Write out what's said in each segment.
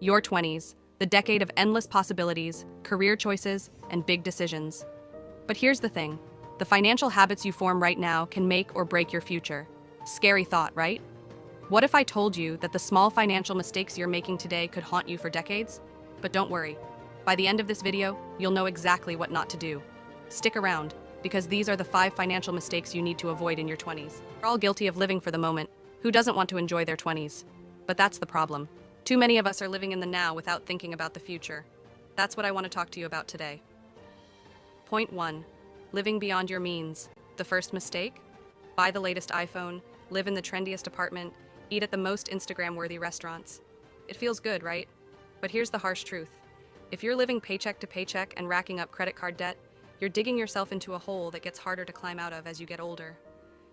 Your 20s, the decade of endless possibilities, career choices, and big decisions. But here's the thing. The financial habits you form right now can make or break your future. Scary thought, right? What if I told you that the small financial mistakes you're making today could haunt you for decades? But don't worry. By the end of this video, you'll know exactly what not to do. Stick around, because these are the 5 financial mistakes you need to avoid in your 20s. We're all guilty of living for the moment. Who doesn't want to enjoy their 20s? But that's the problem. Too many of us are living in the now without thinking about the future. That's what I want to talk to you about today. Point 1. Living beyond your means. The first mistake? Buy the latest iPhone, live in the trendiest apartment, eat at the most Instagram-worthy restaurants. It feels good, right? But here's the harsh truth. If you're living paycheck to paycheck and racking up credit card debt, you're digging yourself into a hole that gets harder to climb out of as you get older.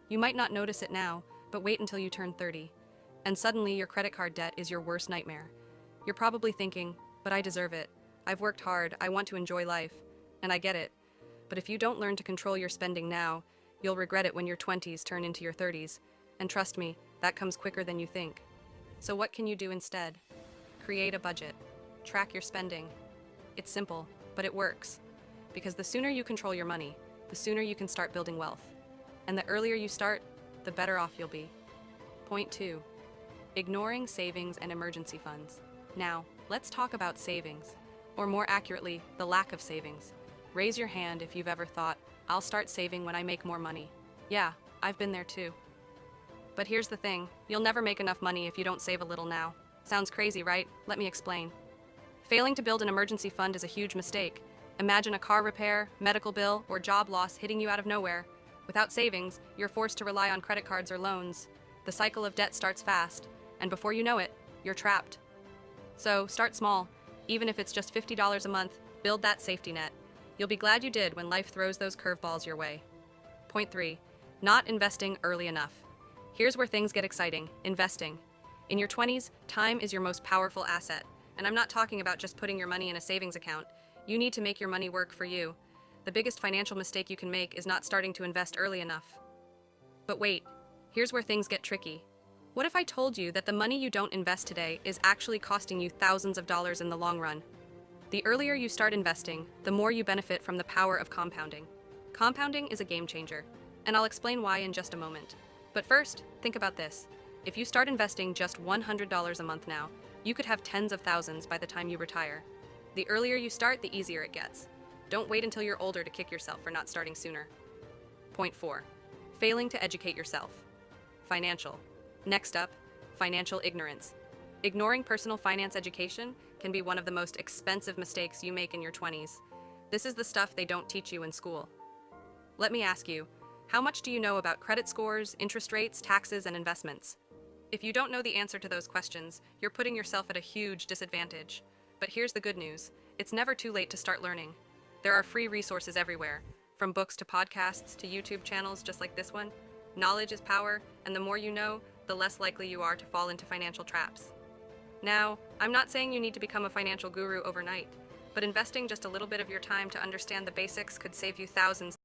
You might not notice it now, but wait until you turn 30. And suddenly your credit card debt is your worst nightmare. You're probably thinking, but I deserve it. I've worked hard, I want to enjoy life. And I get it. But if you don't learn to control your spending now, you'll regret it when your 20s turn into your 30s. And trust me, that comes quicker than you think. So what can you do instead? Create a budget. Track your spending. It's simple, but it works. Because the sooner you control your money, the sooner you can start building wealth. And the earlier you start, the better off you'll be. Point 2. Ignoring savings and emergency funds. Now, let's talk about savings. Or more accurately, the lack of savings. Raise your hand if you've ever thought, I'll start saving when I make more money. Yeah, I've been there too. But here's the thing, you'll never make enough money if you don't save a little now. Sounds crazy, right? Let me explain. Failing to build an emergency fund is a huge mistake. Imagine a car repair, medical bill, or job loss hitting you out of nowhere. Without savings, you're forced to rely on credit cards or loans. The cycle of debt starts fast, and before you know it, you're trapped. So start small. Even if it's just $50 a month, build that safety net. You'll be glad you did when life throws those curveballs your way. Point 3. Not investing early enough. Here's where things get exciting. Investing. In your 20s, time is your most powerful asset. And I'm not talking about just putting your money in a savings account. You need to make your money work for you. The biggest financial mistake you can make is not starting to invest early enough. But wait, here's where things get tricky. What if I told you that the money you don't invest today is actually costing you thousands of dollars in the long run? The earlier you start investing, the more you benefit from the power of compounding. Compounding is a game changer, and I'll explain why in just a moment. But first, think about this. If you start investing just $100 a month now, you could have tens of thousands by the time you retire. The earlier you start, the easier it gets. Don't wait until you're older to kick yourself for not starting sooner. Point 4. Failing to educate yourself. Financial. Next up, financial ignorance. Ignoring personal finance education can be one of the most expensive mistakes you make in your 20s. This is the stuff they don't teach you in school. Let me ask you, how much do you know about credit scores, interest rates, taxes, and investments? If you don't know the answer to those questions, you're putting yourself at a huge disadvantage. But here's the good news. It's never too late to start learning. There are free resources everywhere, from books to podcasts to YouTube channels just like this one. Knowledge is power, and the more you know, the less likely you are to fall into financial traps. Now, I'm not saying you need to become a financial guru overnight, but investing just a little bit of your time to understand the basics could save you thousands.